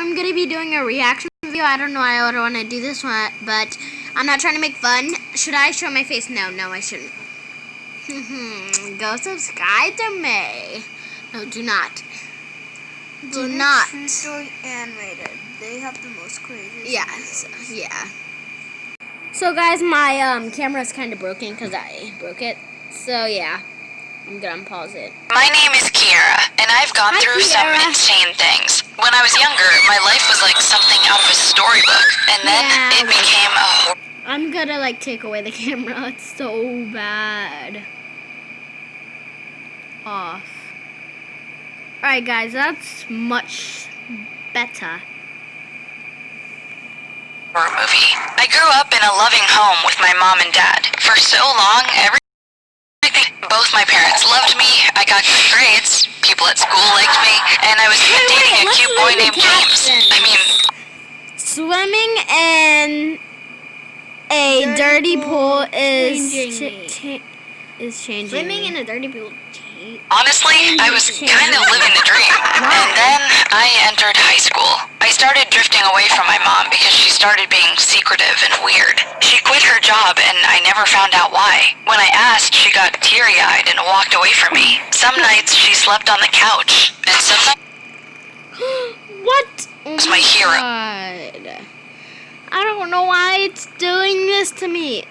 I'm gonna be doing a reaction video. I don't know why I would want to do this one, but I'm not trying to make fun. Should I show my face? No, I shouldn't. Go subscribe to me. No, do not. Do not. True Story Animated. They have the most crazy. Yeah, So guys, my camera's kind of broken because I broke it. So yeah, I'm gonna unpause it. My name is Kiara, and I've gone through some insane things. When I was younger, my life was like something out of a storybook, and then it became a I'm gonna like take away the camera. It's so bad. Off. Alright guys, that's much better. horror movie. I grew up in a loving home with my mom and dad. For so long, both my parents loved me, I got good grades, people at school liked me, and I was even dating a cute boy named James. I mean... Swimming in a dirty pool is changing. Swimming in a dirty pool. Honestly, I was kind of living the dream. And then I entered high school. I started drifting away from my mom because she started being secretive and weird. She quit her job and I never found out why. When I asked, she got teary-eyed and walked away from me. Some nights she slept on the couch, and some nights... What? was my hero. God. I don't know why it's doing this to me.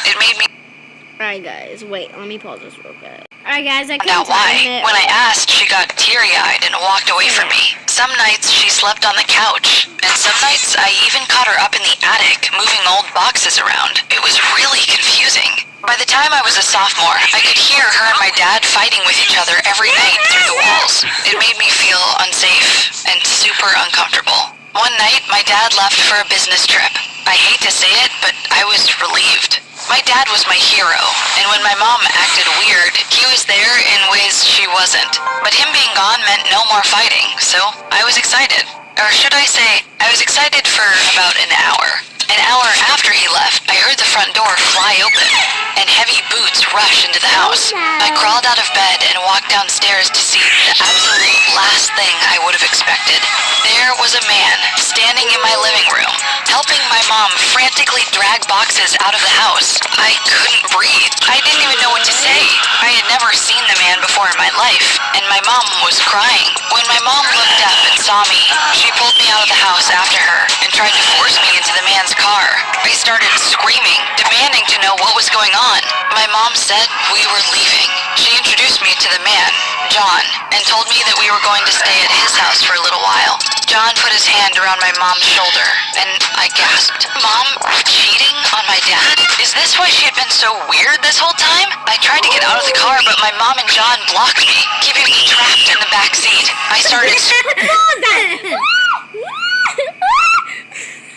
It made me... Alright guys, wait, let me pause this real quick. Alright guys, I Now can't why? When I asked, she got teary-eyed and walked away from me. Some nights she slept on the couch, and some nights I even caught her up in the attic, moving old boxes around. It was really confusing. By the time I was a sophomore, I could hear her and my dad fighting with each other every night through the walls. It made me feel unsafe and super uncomfortable. One night, my dad left for a business trip. I hate to say it, but I was relieved. My dad was my hero, and when my mom acted weird, he was there in ways she wasn't. But him being gone meant no more fighting, so I was excited. Or should I say, I was excited for about an hour. An hour after he left, I heard the front door fly open, and heavy boots rush into the house. I crawled out of bed and walked downstairs to see the absolute last thing I would have expected. There was a man standing in my living room, helping my mom frantically drag boxes out of the house. I couldn't breathe. I didn't even know what to say. I had never seen the man before in my life, and my mom was crying. When my mom looked up and saw me, she pulled me out of the house after her and tried to force me into the man's car. I started screaming, demanding to know what was going on. My mom said we were leaving. She introduced me to the man, John, and told me that we were going to stay at his house for a little while. John put his hand around my mom's shoulder, and I gasped. Mom, cheating on my dad? Is this why she had been so weird this whole time? I tried to get out of the car, but my mom and John blocked me, keeping me trapped in the back seat. I started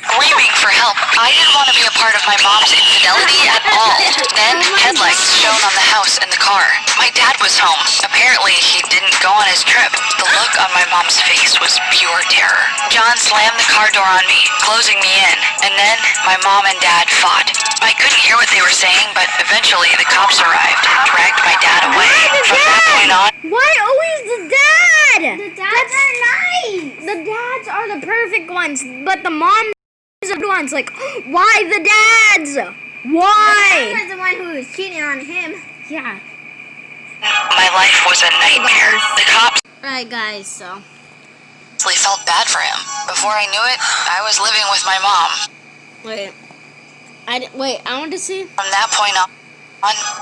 screaming for help. I didn't want to be a part of my mom's infidelity at all. Then, headlights shone on the house and the car. My dad was home. Apparently, he didn't go on his trip. The look on my mom's face was pure terror. John slammed the car door on me, closing me in, and then my mom and dad fought. I couldn't hear what they were saying, but eventually the cops arrived and dragged my dad away. From that point on... Why always the dad? The dads are nice. The dads are the perfect ones, but the moms are the ones. Like, why the dads? Why? I was the one who was cheating on him. Yeah. My life was a nightmare. The cops... Right, guys, so... I felt bad for him. Before I knew it, I was living with my mom. Wait, I want to see. From that point on,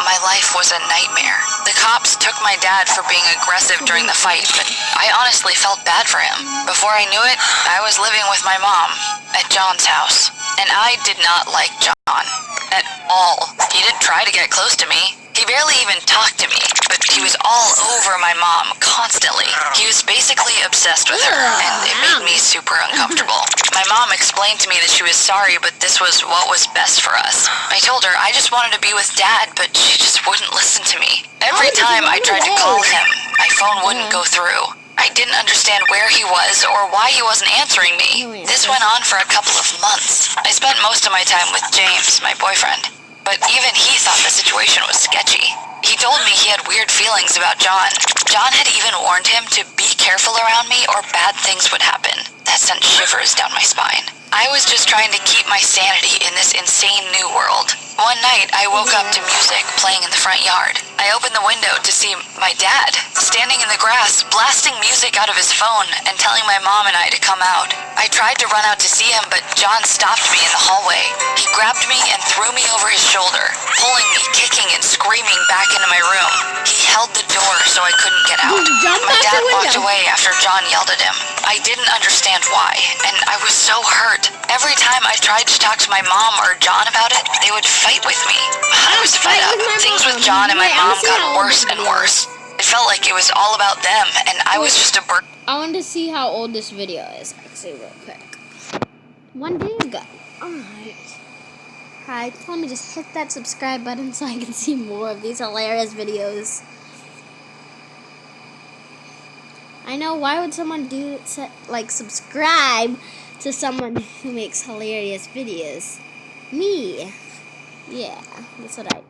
my life was a nightmare. The cops took my dad for being aggressive during the fight, but I honestly felt bad for him. Before I knew it, I was living with my mom at John's house, and I did not like John at all. He didn't try to get close to me. He barely even talked to me, but he was all over my mom constantly. He was basically obsessed with her, and it made me super uncomfortable. My mom explained to me that she was sorry, but this was what was best for us. I told her I just wanted to be with Dad, but she just wouldn't listen to me. Every time I tried to call him, my phone wouldn't go through. I didn't understand where he was or why he wasn't answering me. This went on for a couple of months. I spent most of my time with James, my boyfriend. But even he thought the situation was sketchy. He told me he had weird feelings about John. John had even warned him to be careful around me or bad things would happen. That sent shivers down my spine. I was just trying to keep my sanity in this insane new world. One night, I woke up to music playing in the front yard. I opened the window to see my dad standing in the grass, blasting music out of his phone and telling my mom and I to come out. I tried to run out to see him, but John stopped me in the hallway. He grabbed me and threw me over his shoulder, pulling me, kicking and screaming back into my room. He held the door so I couldn't get out. My dad walked away after John yelled at him. I didn't understand why, and I was so hurt. Every time I tried to talk to my mom or John about it, they would fight with me. I was fed up. Things with John and my mom got worse and worse. It felt like it was all about them, and I was just a burden. I wanted to see how old this video is, actually, real quick. 1 day ago. Alright, let me just hit that subscribe button so I can see more of these hilarious videos. I know, why would someone subscribe to someone who makes hilarious videos? Me. Yeah, that's what I do.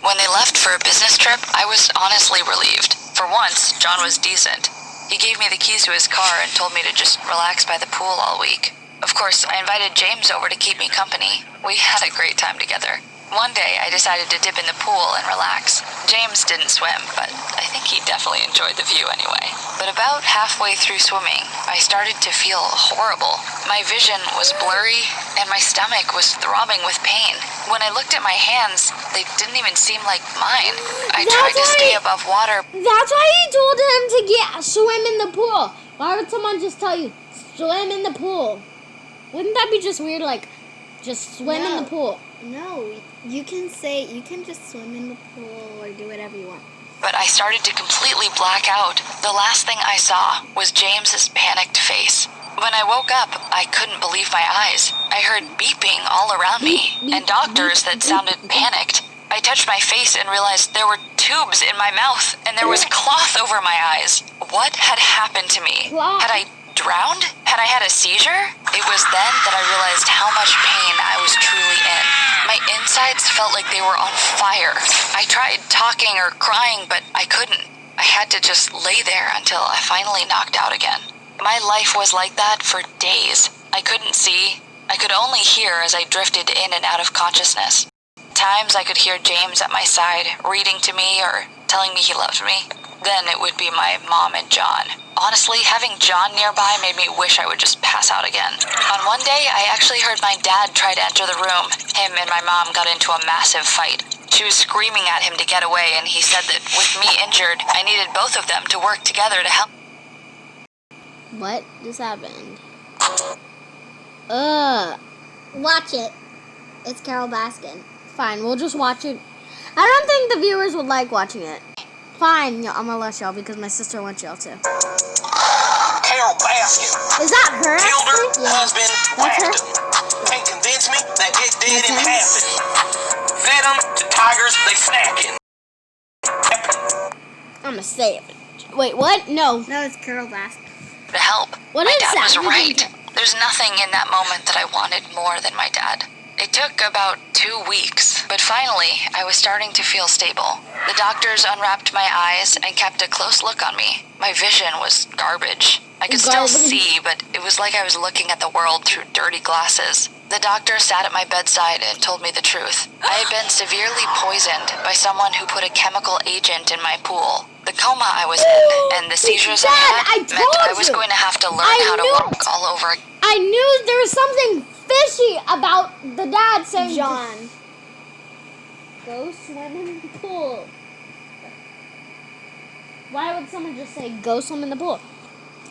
When they left for a business trip, I was honestly relieved. For once, John was decent. He gave me the keys to his car and told me to just relax by the pool all week. Of course, I invited James over to keep me company. We had a great time together. One day, I decided to dip in the pool and relax. James didn't swim, but I think he definitely enjoyed the view anyway. But about halfway through swimming, I started to feel horrible. My vision was blurry, and my stomach was throbbing with pain. When I looked at my hands, they didn't even seem like mine. I tried to stay above water. That's why he told him to swim in the pool. Why would someone just tell you, swim in the pool? Wouldn't that be just weird, like, just swim in the pool? No, you can just swim in the pool or do whatever you want. But I started to completely black out. The last thing I saw was James's panicked face. When I woke up, I couldn't believe my eyes. I heard beeping all around me, and doctors that sounded panicked. I touched my face and realized there were tubes in my mouth, and there was cloth over my eyes. What had happened to me? Had I drowned? Had I had a seizure? It was then that I realized how much pain I was truly in. My insides felt like they were on fire. I tried talking or crying, but I couldn't. I had to just lay there until I finally knocked out again. My life was like that for days. I couldn't see. I could only hear as I drifted in and out of consciousness. Times I could hear James at my side, reading to me or telling me he loved me. Then it would be my mom and John. Honestly, having John nearby made me wish I would just pass out again. On one day, I actually heard my dad try to enter the room. Him and my mom got into a massive fight. She was screaming at him to get away, and he said that with me injured, I needed both of them to work together to help. What just happened? Watch it. It's Carol Baskin. Fine, we'll just watch it. I don't think the viewers would like watching it. Fine, I'm gonna let y'all because my sister wants y'all to. Carol Baskin. Is that her? Killed her actually? husband, That's her? whacked him. Can't convince me that it didn't That's happen. Fed them to tigers, they snacking. I'm gonna say it. Wait, what? No. No, it's Carol Baskin. To help. What My is dad that? was right. There's nothing in that moment that I wanted more than my dad. It took about 2 weeks, but finally, I was starting to feel stable. The doctors unwrapped my eyes and kept a close look on me. My vision was garbage. I could still see, but it was like I was looking at the world through dirty glasses. The doctor sat at my bedside and told me the truth. I had been severely poisoned by someone who put a chemical agent in my pool. The coma I was in and the seizures I had meant I was going to have to learn how to walk all over again. I knew there was something fishy about the dad saying, John. go swim in the pool. Why would someone just say, go swim in the pool?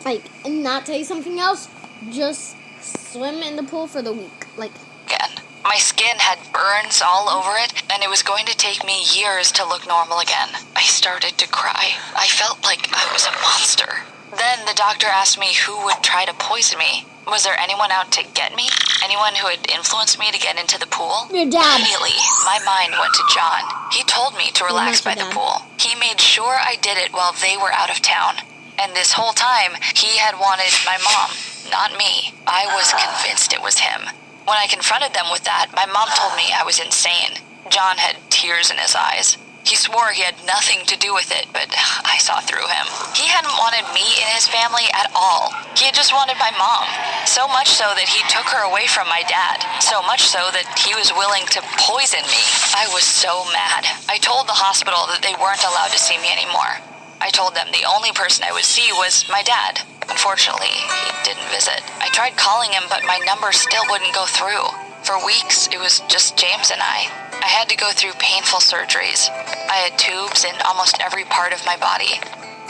Like, and not tell you something else? Just swim in the pool for the week. Like, Again. My skin had burns all over it, and it was going to take me years to look normal again. I started to cry. I felt like I was a monster. Then the doctor asked me who would try to poison me. Was there anyone out to get me? Anyone who had influenced me to get into the pool? your dad. Immediately, my mind went to John. He told me to relax by the pool. He made sure I did it while they were out of town. And this whole time, he had wanted my mom, not me. I was convinced it was him. When I confronted them with that, my mom told me I was insane. John had tears in his eyes. He swore he had nothing to do with it, but I saw through him. He hadn't wanted me in his family at all. He had just wanted my mom. So much so that he took her away from my dad. So much so that he was willing to poison me. I was so mad. I told the hospital that they weren't allowed to see me anymore. I told them the only person I would see was my dad. Unfortunately, he didn't visit. I tried calling him, but my number still wouldn't go through. For weeks, it was just James and I. I had to go through painful surgeries. I had tubes in almost every part of my body,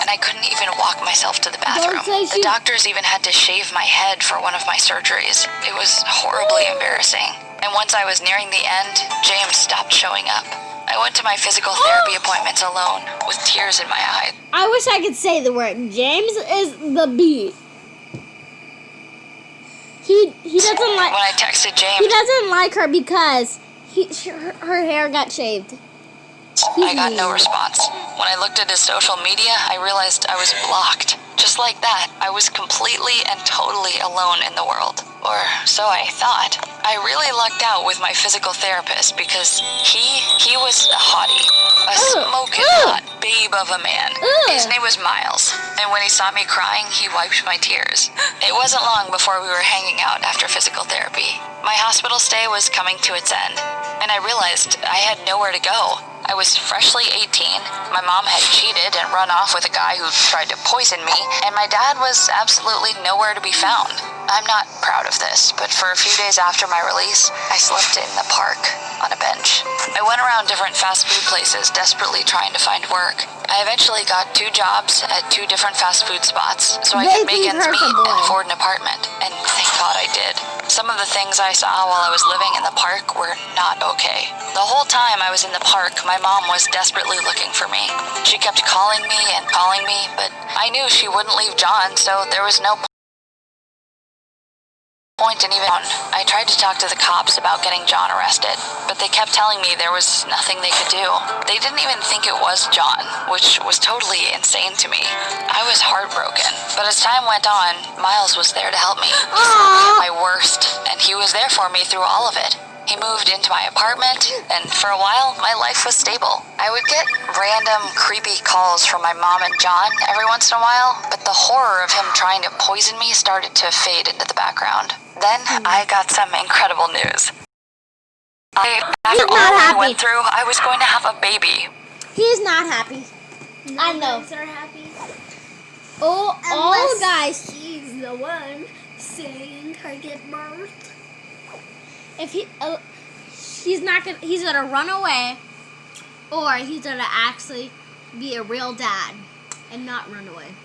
and I couldn't even walk myself to the bathroom. The doctors even had to shave my head for one of my surgeries. It was horribly embarrassing. And once I was nearing the end, James stopped showing up. I went to my physical therapy appointments alone, with tears in my eyes. I wish I could say the word. James is the beat. He doesn't like. When I texted James, He doesn't like her because her hair got shaved. I got no response. When I looked at his social media, I realized I was blocked. Just like that, I was completely and totally alone in the world. Or so I thought. I really lucked out with my physical therapist because he was a hottie. A smoking hot babe of a man. His name was Miles. And when he saw me crying, he wiped my tears. It wasn't long before we were hanging out after physical therapy. My hospital stay was coming to its end, and I realized I had nowhere to go. I was freshly 18, my mom had cheated and run off with a guy who tried to poison me, and my dad was absolutely nowhere to be found. I'm not proud of this, but for a few days after my release, I slept in the park on a bench. I went around different fast food places desperately trying to find work. I eventually got 2 jobs at 2 different fast food spots so I could make ends meet and afford an apartment, and thank God I did. Some of the things I saw while I was living in the park were not okay. The whole time I was in the park, my mom was desperately looking for me. She kept calling me, but I knew she wouldn't leave John, so there was no point in even. I tried to talk to the cops about getting John arrested, but they kept telling me there was nothing they could do. They didn't even think it was John, which was totally insane to me. I was heartbroken, but as time went on, Miles was there to help me. He saw me at my worst, and he was there for me through all of it. He moved into my apartment, and for a while, my life was stable. I would get random, creepy calls from my mom and John every once in a while, but the horror of him trying to poison me started to fade into the background. Then, I got some incredible news. After all I went through, I was going to have a baby. He's not happy. I know. Are happy. Oh, all guys. He's the one saying her get birth. If he's gonna run away, or he's gonna actually be a real dad and not run away.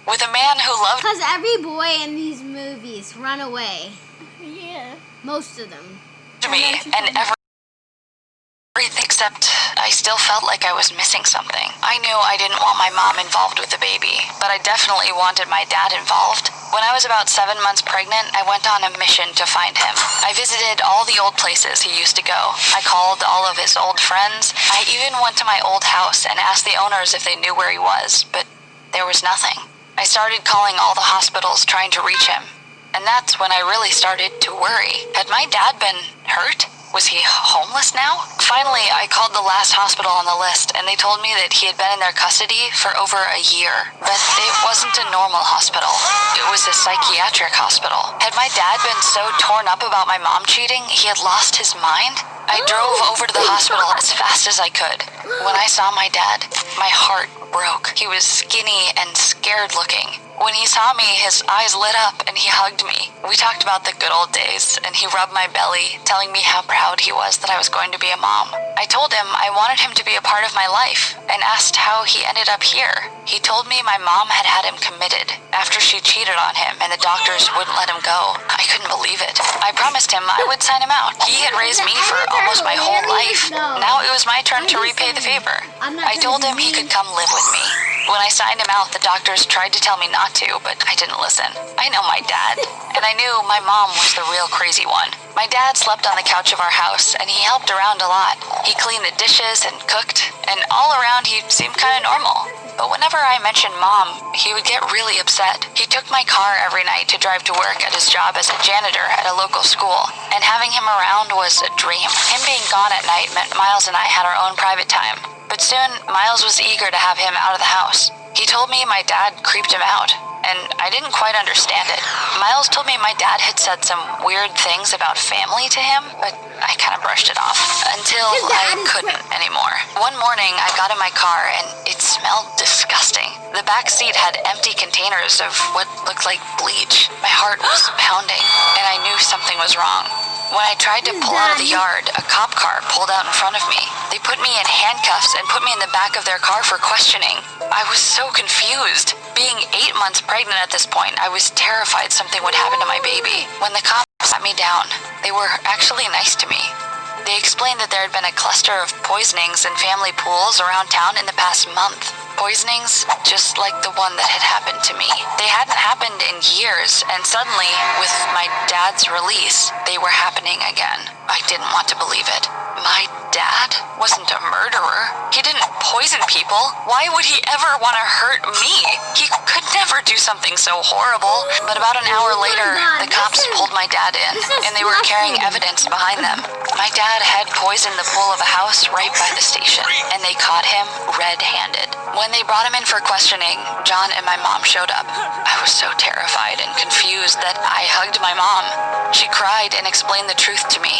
With a man who loved Because every boy in these movies run away. Yeah. Most of them. me and everything, except I still felt like I was missing something. I knew I didn't want my mom involved with the baby, but I definitely wanted my dad involved. When I was about 7 months pregnant, I went on a mission to find him. I visited all the old places he used to go. I called all of his old friends. I even went to my old house and asked the owners if they knew where he was, but there was nothing. I started calling all the hospitals trying to reach him, and that's when I really started to worry. Had my dad been hurt? Was he homeless now? Finally, I called the last hospital on the list, and they told me that he had been in their custody for over a year. But it wasn't a normal hospital. It was a psychiatric hospital. Had my dad been so torn up about my mom cheating, he had lost his mind? I drove over to the hospital as fast as I could. When I saw my dad, my heart broke. He was skinny and scared looking. When he saw me, his eyes lit up and he hugged me. We talked about the good old days, and he rubbed my belly, telling me how proud he was that I was going to be a mom. I told him I wanted him to be a part of my life and asked how he ended up here. He told me my mom had had him committed after she cheated on him and the doctors wouldn't let him go. I couldn't believe it. I promised him I would sign him out. He had raised me for almost my whole life. Now it was my turn to repay the favor. I told him he could come live with me. When I signed him out, the doctors tried to tell me not to, but I didn't listen. I know my dad, and I knew my mom was the real crazy one. My dad slept on the couch of our house, and he helped around a lot. He cleaned the dishes and cooked, and all around he seemed kind of normal. But whenever I mentioned Mom, he would get really upset. He took my car every night to drive to work at his job as a janitor at a local school, and having him around was a dream. Him being gone at night meant Miles and I had our own private time. But soon, Miles was eager to have him out of the house. He told me my dad creeped him out, and I didn't quite understand it. Miles told me my dad had said some weird things about family to him, but I kind of brushed it off until I couldn't anymore. One morning, I got in my car, and it smelled disgusting. The back seat had empty containers of what looked like bleach. My heart was pounding, and I knew something was wrong. When I tried to pull out of the yard, a cop car pulled out in front of me. They put me in handcuffs and put me in the back of their car for questioning. I was so confused. Being 8 months pregnant at this point, I was terrified something would happen to my baby. When the cops sat me down, they were actually nice to me. They explained that there had been a cluster of poisonings in family pools around town in the past month. Poisonings just like the one that had happened to me. They hadn't happened in years, and suddenly, with my dad's release, they were happening again. I didn't want to believe it. My dad wasn't a murderer. He didn't poison people. Why would he ever want to hurt me? He could never do something so horrible. But about an hour later, the cops pulled my dad in, and they were carrying evidence behind them. My dad had poisoned the pool of a house right by the station, and they caught him red-handed. When they brought him in for questioning, John and my mom showed up. I was so terrified and confused that I hugged my mom. She cried and explained the truth to me.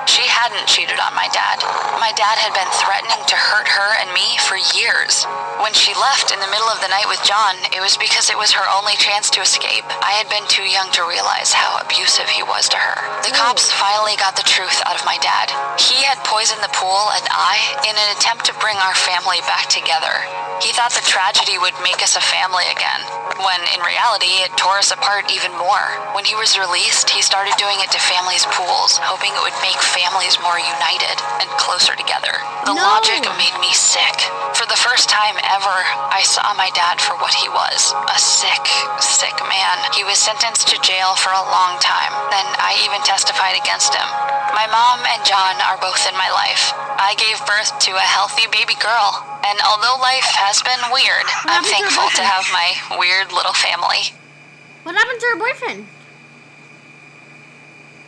She hadn't cheated on my dad. My dad had been threatening to hurt her and me for years. When she left in the middle of the night with John, it was because it was her only chance to escape. I had been too young to realize how abusive he was to her. The cops finally got the truth out of my dad. He had poisoned the pool and I in an attempt to bring our family back together. He thought the tragedy would make us a family again, when in reality it tore us apart even more. When he was released, he started doing it to families' pools, hoping it would make families more united and closer together. The logic made me sick. For the first time ever, I saw my dad for what he was, a sick, sick man. He was sentenced to jail for a long time, then I even testified against him. My mom and John are both in my life. I gave birth to a healthy baby girl, and although life has been weird, I'm thankful to have my weird little family. What happened to her boyfriend?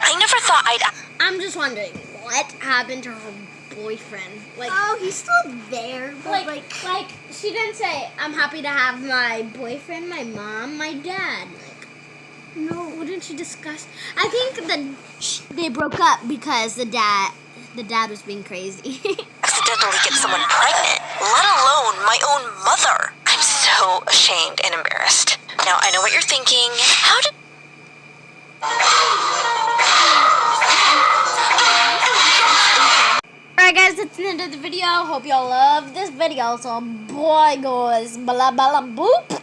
I never thought I'm just wondering, what happened to her boyfriend? Like, Oh, he's still there, but like she didn't say, I'm happy to have my boyfriend, my mom, my dad. Like, no, wouldn't she discuss? I think that they broke up because the dad was being crazy. accidentally get someone pregnant, let alone my own mother. I'm so ashamed and embarrassed. Now, I know what you're thinking. How did... Alright guys, that's the end of the video. Hope y'all love this video. So boy goes blah blah boop.